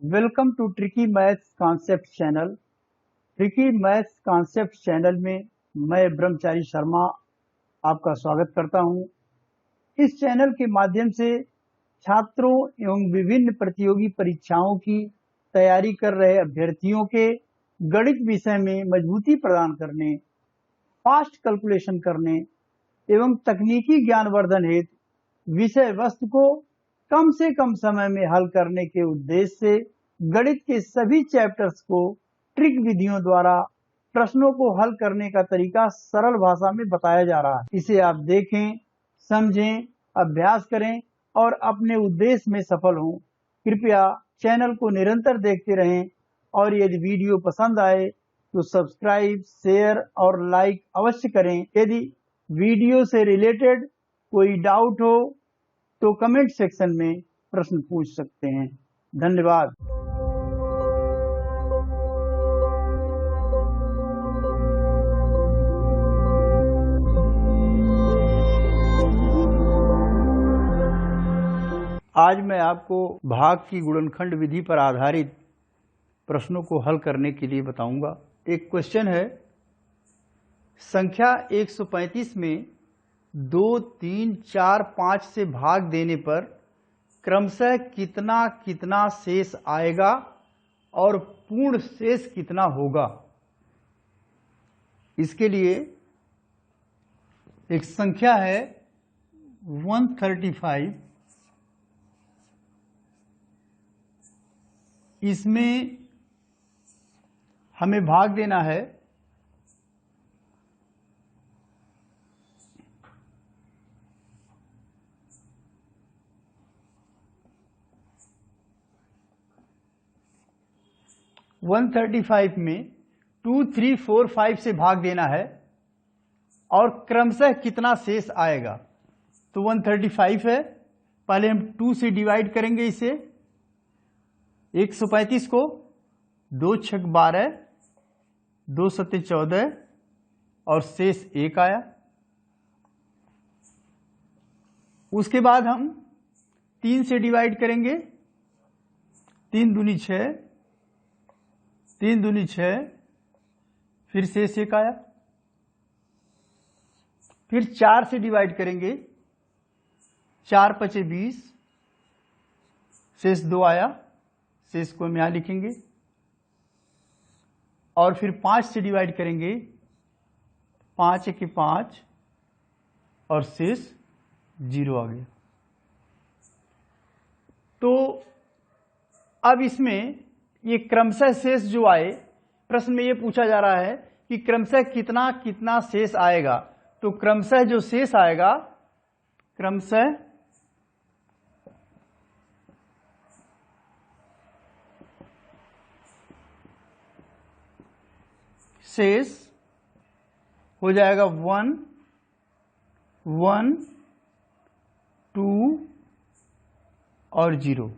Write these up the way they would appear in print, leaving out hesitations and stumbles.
Welcome to tricky maths concept channel. Tricky maths concept channel में मैं ब्रह्मचारी शर्मा आपका स्वागत करता हूं। इस चैनल के माध्यम से छात्रों एवं विभिन्न प्रतियोगी परीक्षाओं की तैयारी कर रहे अभ्यर्थियों के गणित विषय में मजबूती प्रदान करने, फास्ट कैलकुलेशन करने एवं तकनीकी ज्ञानवर्धन हेतु विषय वस्तु को कम से कम समय में हल करने के उद्देश्य से गणित के सभी चैप्टर्स को ट्रिक विधियों द्वारा प्रश्नों को हल करने का तरीका सरल भाषा में बताया जा रहा है। इसे आप देखें, समझें, अभ्यास करें और अपने उद्देश्य में सफल हों। कृपया चैनल को निरंतर देखते रहें और यदि वीडियो पसंद आए तो सब्सक्राइब, शेयर और लाइक अवश्य करें। यदि वीडियो से रिलेटेड कोई डाउट हो तो कमेंट सेक्शन में प्रश्न पूछ सकते हैं। धन्यवाद। आज मैं आपको भाग की गुणनखंड विधि पर आधारित प्रश्नों को हल करने के लिए बताऊंगा। एक क्वेश्चन है, संख्या 135 में 2, 3, 4, 5 से भाग देने पर क्रमशः कितना कितना शेष आएगा और पूर्ण शेष कितना होगा। इसके लिए एक संख्या है 135, इसमें हमें भाग देना है 135 में 2, 3, 4, 5 से भाग देना है और क्रमशः कितना शेष आएगा। तो 135 है, पहले हम 2 से डिवाइड करेंगे इसे। 135 को 2 छक 12, 2 सत्ते 14 और शेष 1 आया। उसके बाद हम 3 से डिवाइड करेंगे। 3 दूनी 6, 3 दूनी 6, फिर शेष 1 आया। फिर 4 से डिवाइड करेंगे। 4 पचे 20, शेष 2 आया, शेष को हम यहां लिखेंगे। और फिर 5 से डिवाइड करेंगे। 5 एके 5 और शेष 0 आ गया। तो अब इसमें ये क्रमशः शेष जो आए, प्रश्न में ये पूछा जा रहा है कि क्रमशः कितना कितना शेष आएगा। तो क्रमशः जो शेष आएगा, क्रमशः शेष हो जाएगा 1, 1, 2 और 0।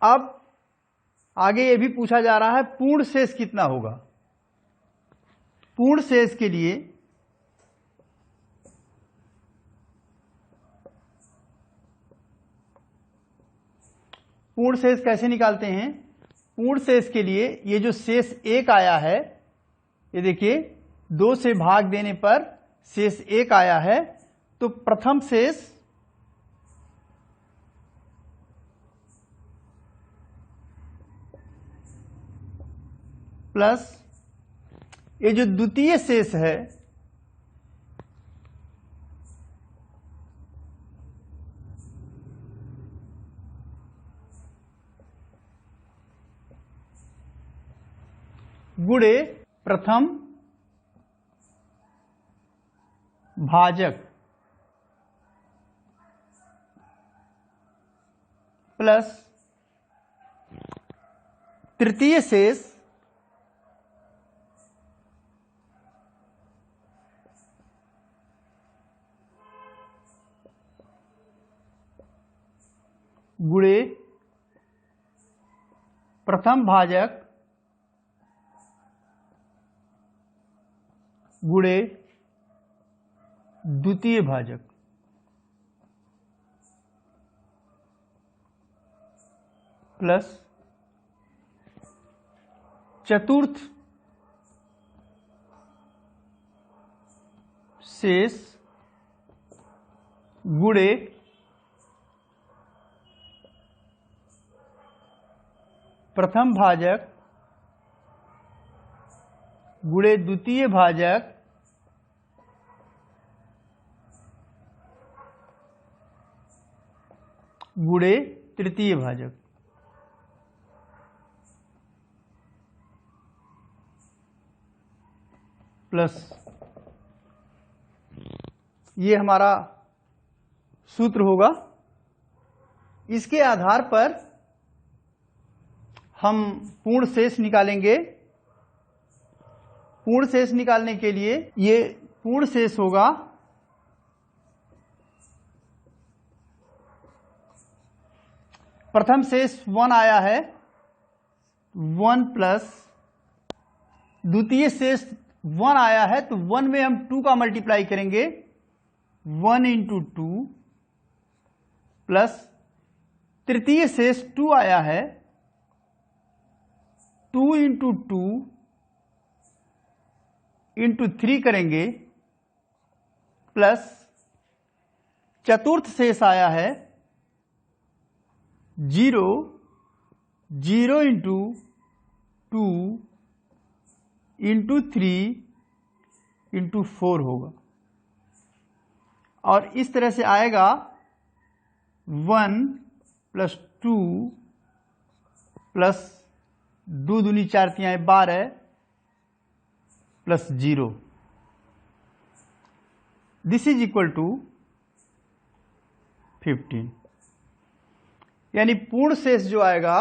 अब आगे ये भी पूछा जा रहा है पूर्ण शेष कितना होगा। पूर्ण शेष के लिए पूर्ण शेष कैसे निकालते हैं? पूर्ण शेष के लिए ये जो शेष 1 आया है, ये देखिए 2 से भाग देने पर शेष 1 आया है। तो प्रथम शेष प्लस ये जो द्वितीय शेष है, गुणे प्रथम भाजक प्लस तृतीय शेष गुणे प्रथम भाजक गुणे द्वितीय भाजक। प्लस चतुर्थ शेष गुणे प्रथम भाजक गुणे द्वितीय भाजक गुणे तृतीय भाजक। प्लस ये हमारा सूत्र होगा। इसके आधार पर हम पूर्ण शेष निकालेंगे। पूर्ण शेष निकालने के लिए ये पूर्ण शेष होगा प्रथम शेष 1 आया है, 1 प्लस द्वितीय शेष 1 आया है, तो 1 में हम 2 का मल्टीप्लाई करेंगे, 1 इंटू 2 प्लस तृतीय शेष 2 आया है, 2 इंटू 2 इंटू 3 करेंगे, प्लस चतुर्थ शेष आया है 0, 0 इंटू 2 इंटू 3 इंटू 4 होगा। और इस तरह से आएगा 1 प्लस 2 प्लस 2 दूनी 4 तिहाई 12 plus 0। This is equal to 15। यानी पूर्ण शेष जो आएगा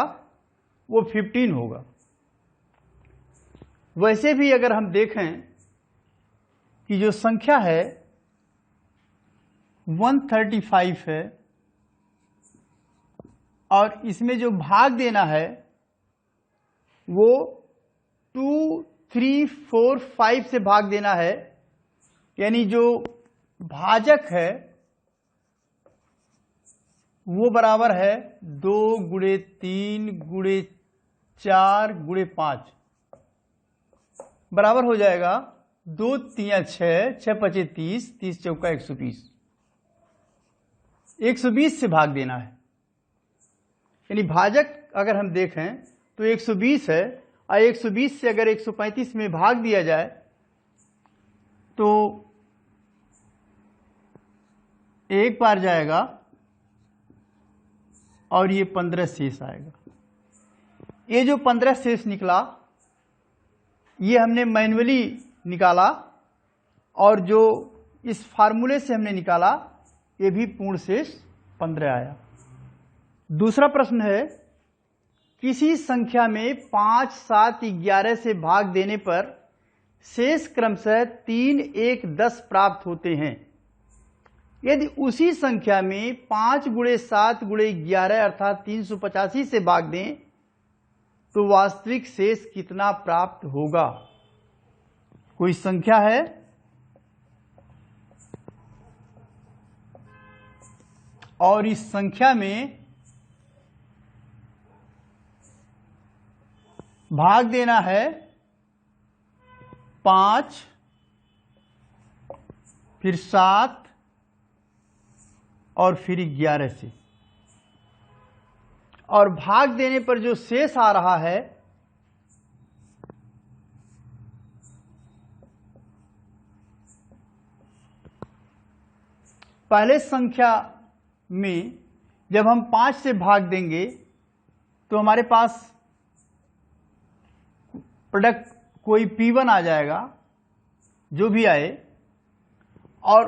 वो 15 होगा। वैसे भी अगर हम देखें कि जो संख्या है 135 है और इसमें जो भाग देना है वो 2, 3, 4, 5 से भाग देना है, यानी जो भाजक है वो बराबर है 2 गुणे 3 गुणे 4 गुणे 5, बराबर हो जाएगा 2 3 6, 6 5 30, 30 चौका 120। 120 से भाग देना है, यानी भाजक अगर हम देखें तो 120 है और 120 से अगर 135 में भाग दिया जाए तो एक बार जाएगा और ये 15 शेष आएगा। ये जो 15 शेष निकला ये हमने मैन्युअली निकाला और जो इस फार्मूले से हमने निकाला ये भी पूर्ण शेष 15 आया। दूसरा प्रश्न है, किसी संख्या में 5, 7, 11 से भाग देने पर शेष क्रमशः 3, 1, 10 प्राप्त होते हैं। यदि उसी संख्या में 5 गुणे 7 गुणे 11 अर्थात 385 से भाग दें तो वास्तविक शेष कितना प्राप्त होगा? कोई संख्या है और इस संख्या में भाग देना है 5, फिर 7 और फिर 11 से, और भाग देने पर जो शेष आ रहा है पहले संख्या में जब हम 5 से भाग देंगे तो हमारे पास प्रोडक्ट कोई P1 आ जाएगा, जो भी आए, और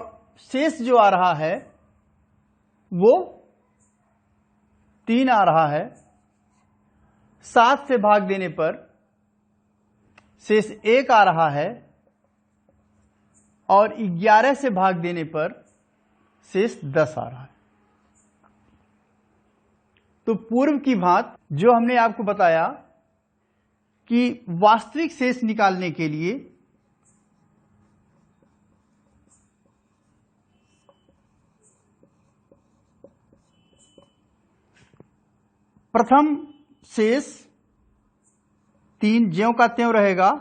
शेष जो आ रहा है वो 3 आ रहा है। 7 से भाग देने पर शेष 1 आ रहा है और 11 से भाग देने पर शेष 10 आ रहा है। तो पूर्व की बात जो हमने आपको बताया कि वास्तविक शेष निकालने के लिए प्रथम शेष 3 ज्यों का त्यों रहेगा।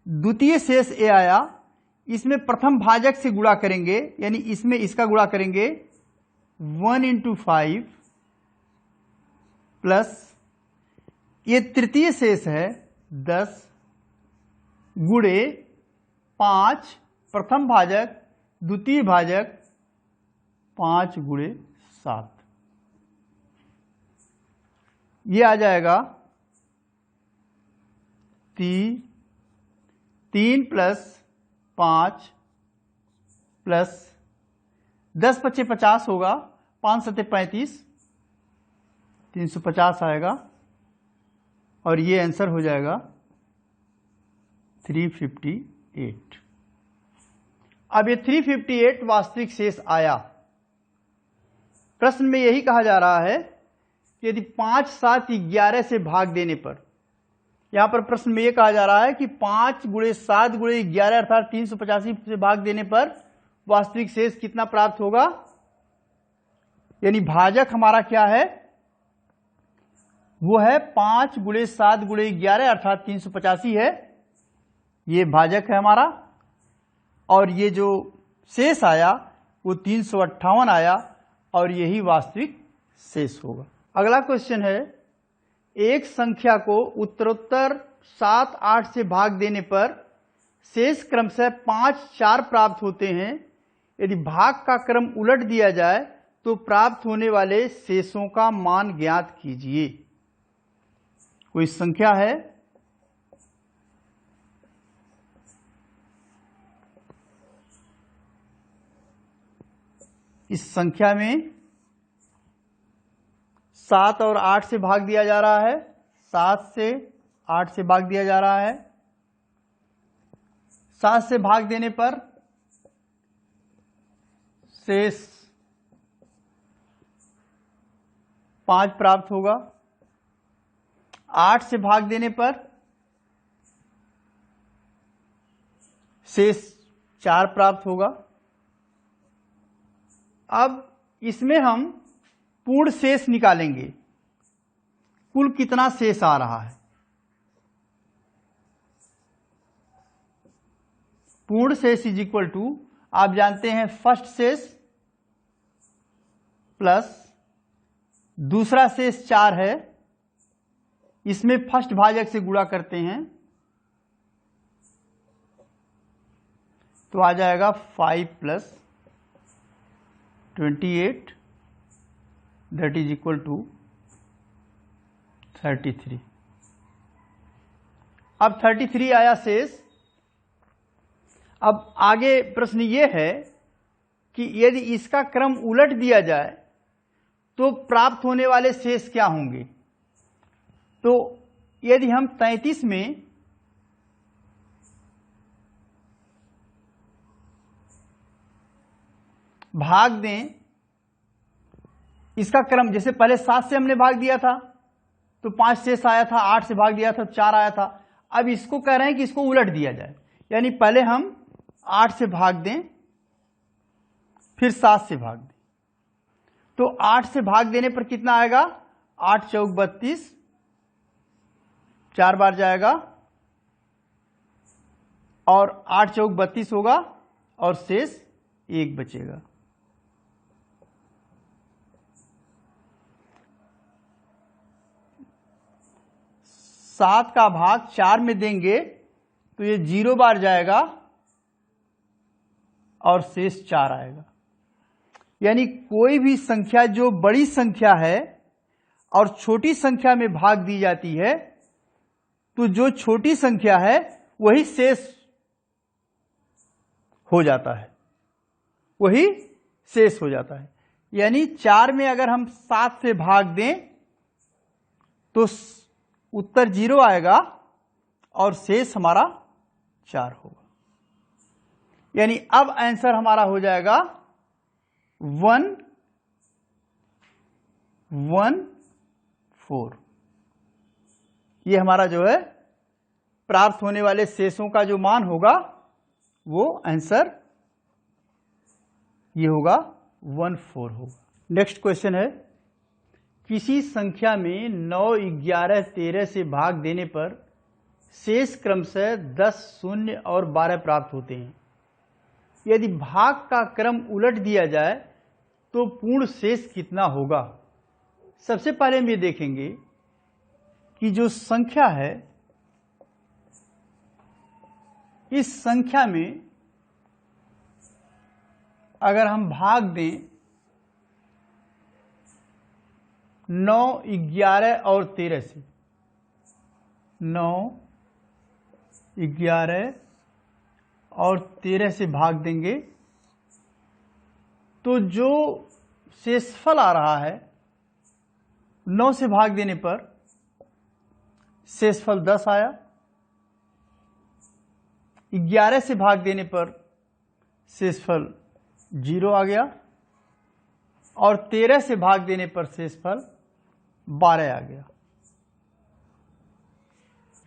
द्वितीय शेष ए आया, इसमें प्रथम भाजक से गुणा करेंगे, यानी इसमें इसका गुणा करेंगे 1 × 5 प्लस ये तृतीय शेष है 10 गुणे 5 प्रथम भाजक द्वितीय भाजक 5 × 7, ये आ जाएगा 3 प्लस 5 प्लस 10 × 5 = 50 होगा, 5 × 7 = 35, 350 आएगा और ये आंसर हो जाएगा 358। अब ये 358 वास्तविक शेष आया। प्रश्न में यही कहा जा रहा है कि यदि 5, 7, 11 से भाग देने पर, यहां पर प्रश्न में यह कहा जा रहा है कि 5 × 7 × 11 अर्थात 385 से भाग देने पर वास्तविक शेष कितना प्राप्त होगा। यानी भाजक हमारा क्या है, वो है 5 × 7 × 11 अर्थात 385 है, ये भाजक है हमारा। और ये जो शेष आया वो 358 आया और यही वास्तविक शेष होगा। अगला क्वेश्चन है, एक संख्या को उत्तरोत्तर 7, 8 से भाग देने पर शेष क्रमशः 5, 4 प्राप्त होते हैं। यदि भाग का क्रम उलट दिया जाए तो प्राप्त होने वाले शेषों का मान ज्ञात कीजिए। कोई संख्या है, इस संख्या में 7 और 8 से भाग दिया जा रहा है, 7 से 8 से भाग दिया जा रहा है। 7 से भाग देने पर शेष 5 प्राप्त होगा। 8 से भाग देने पर शेष 4 प्राप्त होगा। अब इसमें हम पूर्ण शेष निकालेंगे, कुल कितना शेष आ रहा है। पूर्ण शेष इज इक्वल टू, आप जानते हैं, फर्स्ट शेष प्लस दूसरा शेष 4 है, इसमें फर्स्ट भाजक से गुणा करते हैं तो आ जाएगा 5 + 28 दैट इज इक्वल टू 33। अब 33 आया शेष। अब आगे प्रश्न ये है कि यदि इसका क्रम उलट दिया जाए तो प्राप्त होने वाले शेष क्या होंगे। तो यदि हम 33 में भाग दें, इसका क्रम जैसे पहले 7 से हमने भाग दिया था तो 5 शेष आया था, 8 से भाग दिया था तो 4 आया था। अब इसको कह रहे हैं कि इसको उलट दिया जाए, यानी पहले हम 8 से भाग दें फिर 7 से भाग दें। तो 8 से भाग देने पर कितना आएगा, 8 × 4 = 32, 4 बार जाएगा और 8 × 4 = 32 होगा और शेष 1 बचेगा। सात का भाग 4 में देंगे तो ये 0 बार जाएगा और शेष 4 आएगा। यानी कोई भी संख्या जो बड़ी संख्या है और छोटी संख्या में भाग दी जाती है तो जो छोटी संख्या है वही शेष हो जाता है, वही शेष हो जाता है। यानी 4 में अगर हम 7 से भाग दें तो उत्तर 0 आएगा और शेष हमारा 4 होगा। यानी अब आंसर हमारा हो जाएगा 1, 1, 4। ये हमारा जो है प्राप्त होने वाले शेषों का जो मान होगा वो आंसर ये होगा 1, 4 होगा। नेक्स्ट क्वेश्चन है, किसी संख्या में 9, 11, 13 से भाग देने पर शेष क्रमशः 10, 0 और 12 प्राप्त होते हैं। यदि भाग का क्रम उलट दिया जाए तो पूर्ण शेष कितना होगा? सबसे पहले हम ये देखेंगे कि जो संख्या है, इस संख्या में अगर हम भाग दें 9, 11 और 13 से, 9, 11 और 13 से भाग देंगे तो जो शेषफल आ रहा है 9 से भाग देने पर शेषफल 10 आया, 11 से भाग देने पर शेषफल 0 आ गया और 13 से भाग देने पर शेषफल 12 आ गया।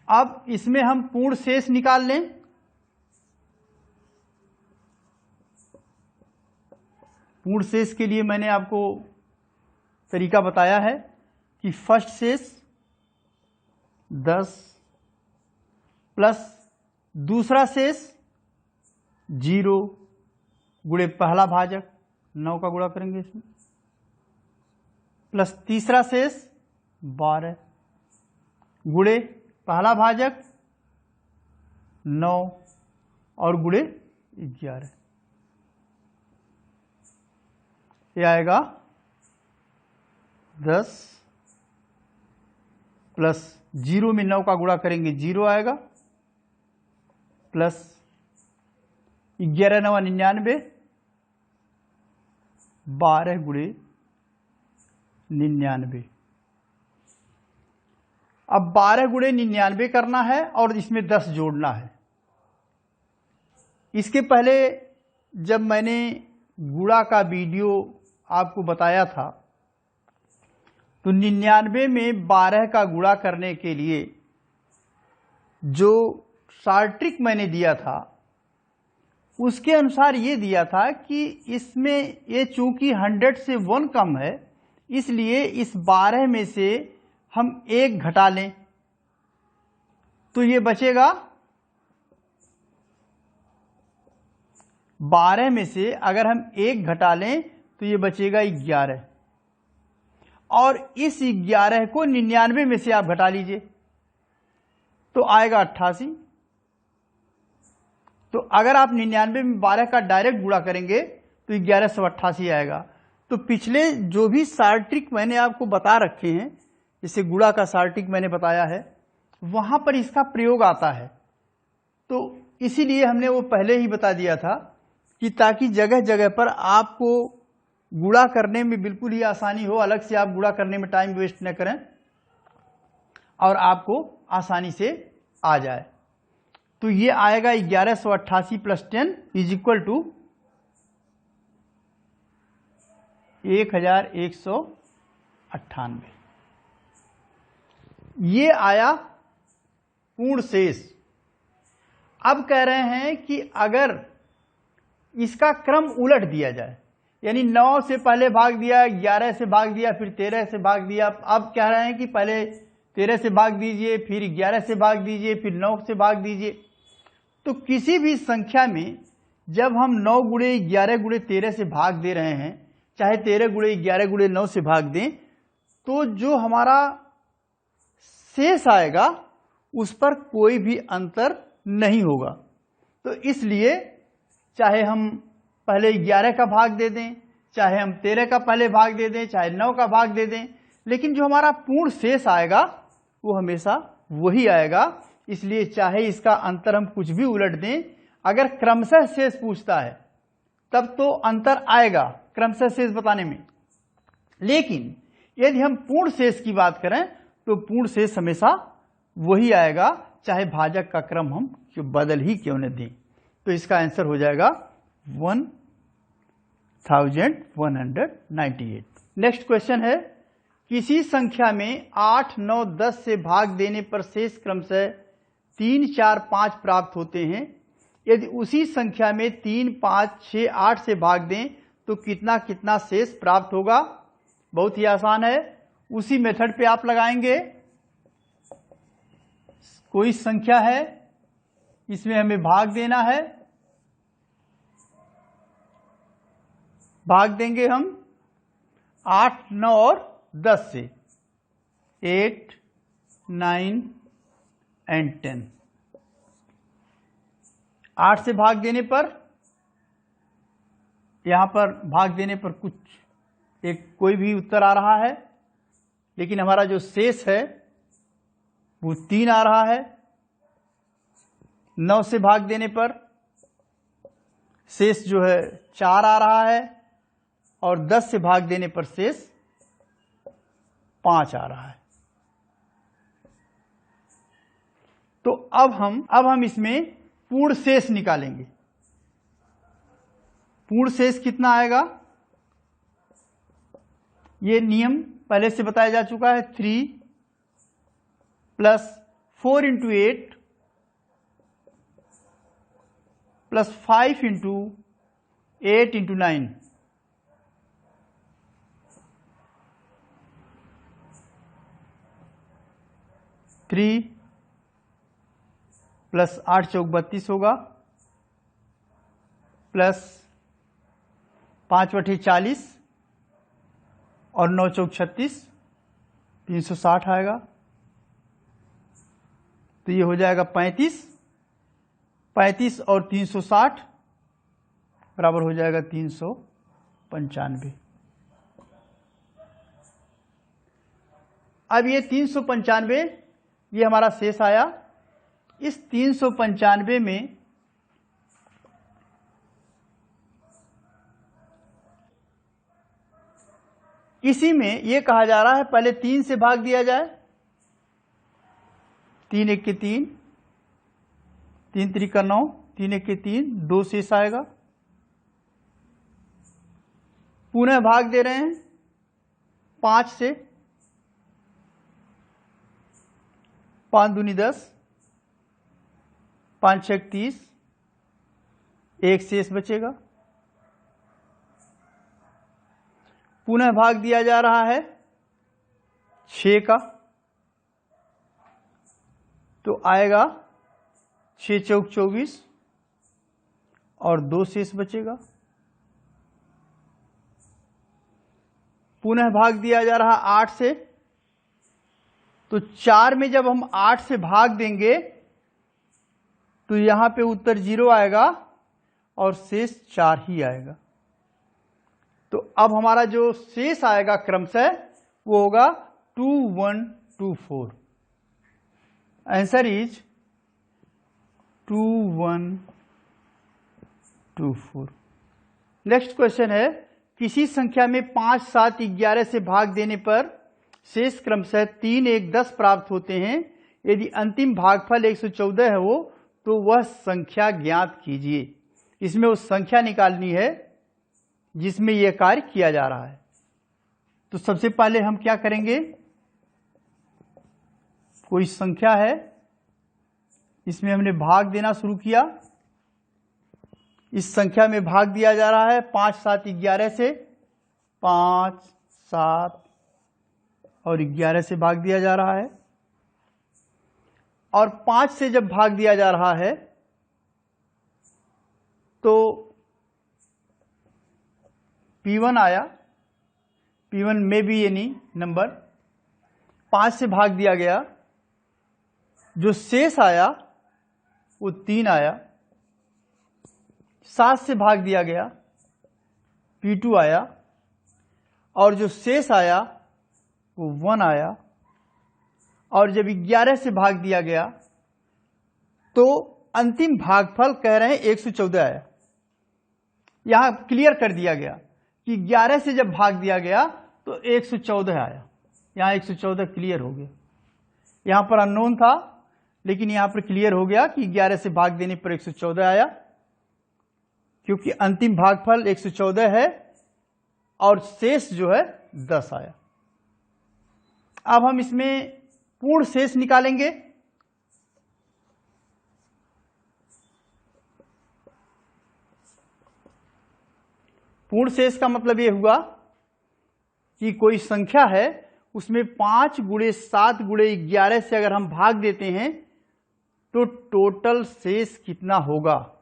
अब इसमें हम पूर्ण शेष निकाल लें। पूर्ण शेष के लिए मैंने आपको तरीका बताया है कि फर्स्ट शेष 10 प्लस दूसरा शेष 0 गुणे पहला भाजक 9 का गुणा करेंगे इसमें, प्लस तीसरा शेष 12 गुणे पहला भाजक 9 और गुणे 11। ये आएगा 10 प्लस 0 में 9 का गुणा करेंगे 0 आएगा, प्लस 11 9 99, 12 गुणे 99। अब 12 गुणे 99 करना है और इसमें 10 जोड़ना है। इसके पहले जब मैंने गुणा का वीडियो आपको बताया था तो 99 में 12 का गुणा करने के लिए जो शॉर्ट ट्रिक मैंने दिया था उसके अनुसार ये दिया था कि इसमें ये चूंकि 100 से 1 कम है इसलिए इस 12 में से हम 1 घटा लें तो ये बचेगा 12 में से अगर हम 1 घटा लें तो ये बचेगा 11 और इस 11 को 99 में से आप घटा लीजिए तो आएगा 88। तो अगर आप 99 में 12 का डायरेक्ट गुणा करेंगे तो 1188 आएगा। तो पिछले जो भी शॉर्ट ट्रिक मैंने आपको बता रखे हैं, जैसे गुणा का शॉर्ट ट्रिक मैंने बताया है, वहां पर इसका प्रयोग आता है। तो इसीलिए हमने वो पहले ही बता दिया था कि ताकि जगह जगह पर आपको गुणा करने में बिल्कुल ही आसानी हो, अलग से आप गुणा करने में टाइम वेस्ट न करें और आपको आसानी से आ जाए। तो ये आएगा 1188 प्लस 10 इज इक्वल टू 1198। ये आया पूर्ण शेष। अब कह रहे हैं कि अगर इसका क्रम उलट दिया जाए, यानी 9 से पहले भाग दिया, 11 से भाग दिया, फिर 13 से भाग दिया, अब कह रहे हैं कि पहले 13 से भाग दीजिए, फिर 11 से भाग दीजिए, फिर 9 से भाग दीजिए। तो किसी भी संख्या में जब हम 9 गुणे 11 गुणे 13 से भाग दे रहे हैं, चाहे 13 गुणे 11 गुणे 9 से भाग दें, तो जो हमारा शेष आएगा उस पर कोई भी अंतर नहीं होगा। तो इसलिए चाहे हम पहले 11 का भाग दे दें, चाहे हम 13 का पहले भाग दे दें, चाहे 9 का भाग दे दें, लेकिन जो हमारा पूर्ण शेष आएगा वो हमेशा वही आएगा। इसलिए चाहे इसका अंतर हम कुछ भी उलट दें, अगर क्रमशः शेष पूछता है तब तो अंतर आएगा क्रमशः शेष बताने में। लेकिन यदि हम पूर्ण शेष की बात करें तो पूर्ण शेष हमेशा वही आएगा, चाहे भाजक का क्रम हम बदल ही क्यों न दें। तो इसका आंसर हो जाएगा 1198। नेक्स्ट क्वेश्चन है, किसी संख्या में 8, 9, 10 से भाग देने पर शेष क्रमशः 3, 4, 5 प्राप्त होते हैं। यदि उसी संख्या में 3, 5, 6, 8 से भाग दें तो कितना कितना शेष प्राप्त होगा? बहुत ही आसान है। उसी मेथड पे आप लगाएंगे। कोई संख्या है, इसमें हमें भाग देना है, भाग देंगे हम 8, 9 और 10 से, 8, 9 एंड 10। 8 से भाग देने पर, यहां पर भाग देने पर कुछ कोई भी उत्तर आ रहा है, लेकिन हमारा जो शेष है वो 3 आ रहा है। 9 से भाग देने पर शेष जो है 4 आ रहा है, और 10 से भाग देने पर शेष 5 आ रहा है। तो अब हम इसमें पूर्ण शेष निकालेंगे। पूर्ण शेष कितना आएगा? ये नियम पहले से बताया जा चुका है। 3 plus 4 into 8 plus 5 into 8 into 9, 3 plus 8 चौक 32 होगा, प्लस 5 बटे 40 और 9 चौक 36, 360 आएगा। तो ये हो जाएगा 35। 35 और 360 बराबर हो जाएगा 395। अब ये 395 ये हमारा शेष आया। इस 395 में इसी में ये कहा जा रहा है पहले 3 से भाग दिया जाए। 3 1 के 3, 3 3 का 9, 3 1 के 3, 2 शेष आएगा। पुनः भाग दे रहे हैं 5 से, 5 दूनी 10, 5 6 30, 1 शेष बचेगा। पुनः भाग दिया जा रहा है 6 का, तो आएगा 6 चौक 24 और 2 शेष बचेगा। पुनः भाग दिया जा रहा 8 से, तो 4 में जब हम 8 से भाग देंगे तो यहां पे उत्तर 0 आएगा और शेष 4 ही आएगा। तो अब हमारा जो शेष आएगा क्रमशः वो होगा 2124। Answer is 2124। नेक्स्ट क्वेश्चन है, किसी संख्या में 5, 7, 11 से भाग देने पर शेष क्रमशः 3, 1, 10 प्राप्त होते हैं। यदि अंतिम भागफल 114 है तो वह संख्या ज्ञात कीजिए। इसमें उस संख्या निकालनी है जिसमें यह कार्य किया जा रहा है। तो सबसे पहले हम क्या करेंगे, कोई संख्या है, इसमें हमने भाग देना शुरू किया। इस संख्या में भाग दिया जा रहा है 5, 7, 11 से। 5, 7 और 11 से भाग दिया जा रहा है, और 5 से जब भाग दिया जा रहा है तो P1 आया। P1 में भी एनी नंबर। 5 से भाग दिया गया, जो शेष आया वो 3 आया। 7 से भाग दिया गया, P2 आया, और जो शेष आया वो 1 आया। और जब 11 से भाग दिया गया तो अंतिम भागफल कह रहे हैं 114 आया। यहां क्लियर कर दिया गया कि 11 से जब भाग दिया गया तो 114 आया। यहां 114 क्लियर हो गया। यहां पर अननोन था, लेकिन यहां पर क्लियर हो गया कि 11 से भाग देने पर 114 आया, क्योंकि अंतिम भागफल 114 है और शेष जो है 10 आया। अब हम इसमें पूर्ण शेष निकालेंगे। पूर्ण शेष का मतलब यह हुआ कि कोई संख्या है, उसमें 5 गुणे 7 गुणे 11 से अगर हम भाग देते हैं तो टोटल शेष कितना होगा,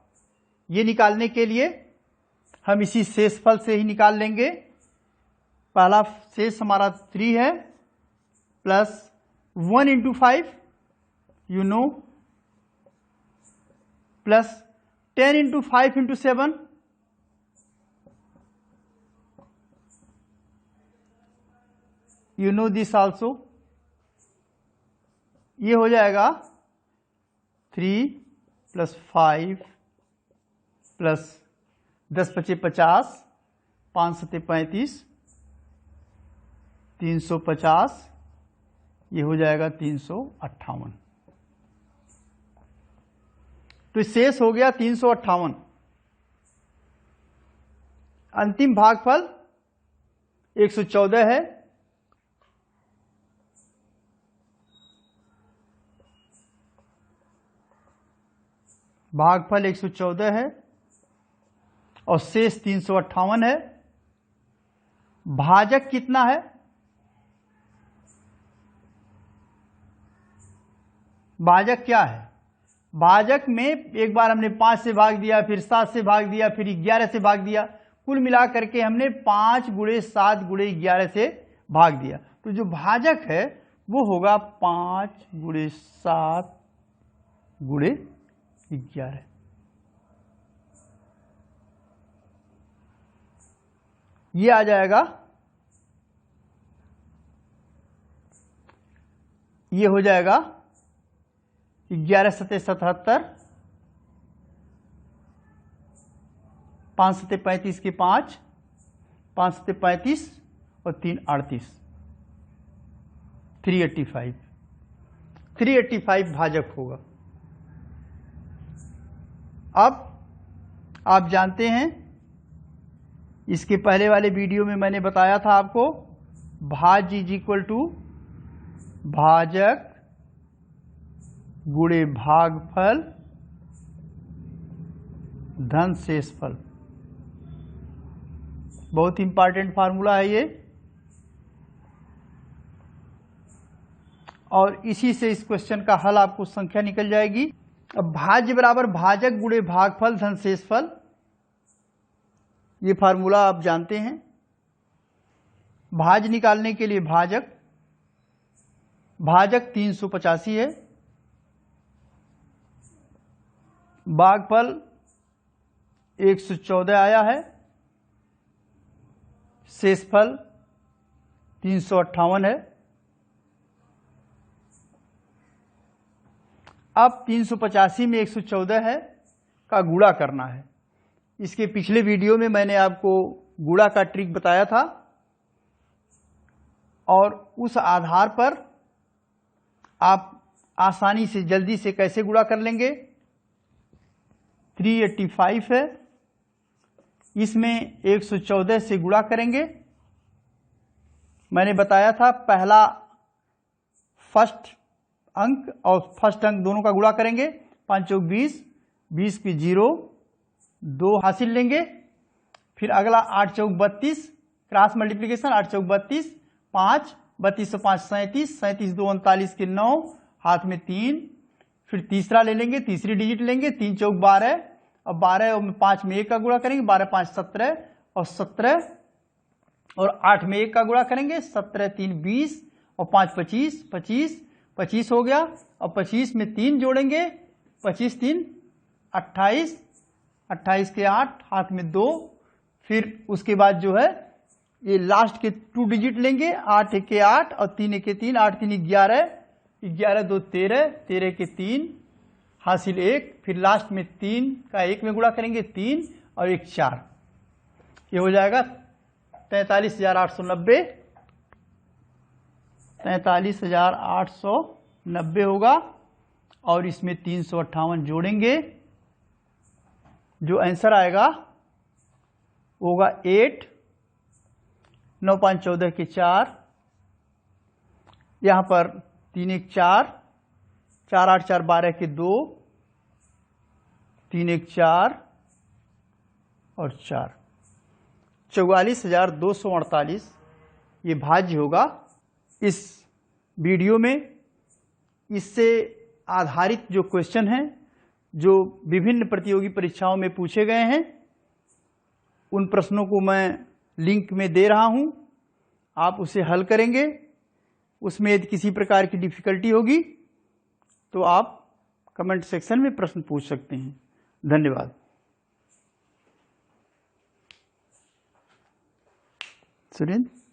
ये निकालने के लिए हम इसी शेषफल से ही निकाल लेंगे। पहला शेष हमारा 3 है plus 1 into 5 you know, plus 10 into 5 into 7 you know this also, ये हो जाएगा 3 प्लस 5 प्लस 10 × 5 = 50, 5 × 7 = 35, 350, ये हो जाएगा 358। तो शेष हो गया 358। अंतिम भागफल 114 है। भागफल 114 है और शेष 358 है। भाजक कितना है? भाजक क्या है? भाजक में एक बार हमने 5 से भाग दिया, फिर 7 से भाग दिया, फिर 11 से भाग दिया, कुल मिलाकर के हमने 5 गुणे 7 गुणे 11 से भाग दिया। तो जो भाजक है वो होगा 5 गुणे 7 गुणे 11। ये आ जाएगा, ये हो जाएगा 11 × 7 = 77, 5 × 7 = 35 के 5, 5 × 7 = 35 और 3 = 38, 385। 385 भाजक होगा। अब आप जानते हैं, इसके पहले वाले वीडियो में मैंने बताया था आपको, भाज्य = भाजक गुणे भागफल धन शेषफल। बहुत इंपॉर्टेंट फार्मूला है ये, और इसी से इस क्वेश्चन का हल आपको संख्या निकल जाएगी। अब भाज्य बराबर भाजक गुणे भागफल धन शेषफल, ये फार्मूला आप जानते हैं। भाज्य निकालने के लिए भाजक 385 है, भागफल 114 आया है, शेषफल 358 है। अब 385 में 114 है का गुणा करना है। इसके पिछले वीडियो में मैंने आपको गुणा का ट्रिक बताया था, और उस आधार पर आप आसानी से जल्दी से कैसे गुणा कर लेंगे। 385 है, इसमें 114 से गुणा करेंगे। मैंने बताया था पहला फर्स्ट अंक और फर्स्ट अंक दोनों का गुणा करेंगे। 5 × 4 = 20, 20 की 0, 2 हासिल लेंगे। फिर अगला 8 × 4 = 32, क्रॉस मल्टीप्लिकेशन, 8 × 4 = 32, 5, 32 से 5 = 37, 37 2 = 39 के 9, हाथ में 3। फिर तीसरा ले लेंगे, तीसरी डिजिट लेंगे, 3 × 4 = 12, और 12 और 5 में 1 का गुणा करेंगे, 12 × 5 = 17, और 17 और 8 में 1 का गुणा करेंगे, 17 3 = 20, और 5 = 25, 25 हो गया। और 25 में 3 जोड़ेंगे, 25 3 = 28, 28 के 8, हाथ में 2। फिर उसके बाद जो है ये लास्ट के 2 डिजिट लेंगे, 8 1 के 8 और 3 1 के 3, 8 3 = 11, 11 2 = 13, 13 के 3, हासिल 1। फिर लास्ट में 3 का 1 में गुणा करेंगे, 3 और 1 4, ये हो जाएगा 43,890, 43,890 होगा। और इसमें 358 जोड़ेंगे, जो आंसर आएगा वो होगा 8, 9 5 14 के 4, यहाँ पर 3 1 4, 4 8 4 12 के 2, 3 1 4 और 4, 44,248 ये भाज्य होगा इस वीडियो में इससे आधारित जो क्वेश्चन हैं जो विभिन्न प्रतियोगी परीक्षाओं में पूछे गए हैं, उन प्रश्नों को मैं लिंक में दे रहा हूं, आप उसे हल करेंगे। उसमें यदि किसी प्रकार की डिफिकल्टी होगी तो आप कमेंट सेक्शन में प्रश्न पूछ सकते हैं। धन्यवाद। सुरेंद्र।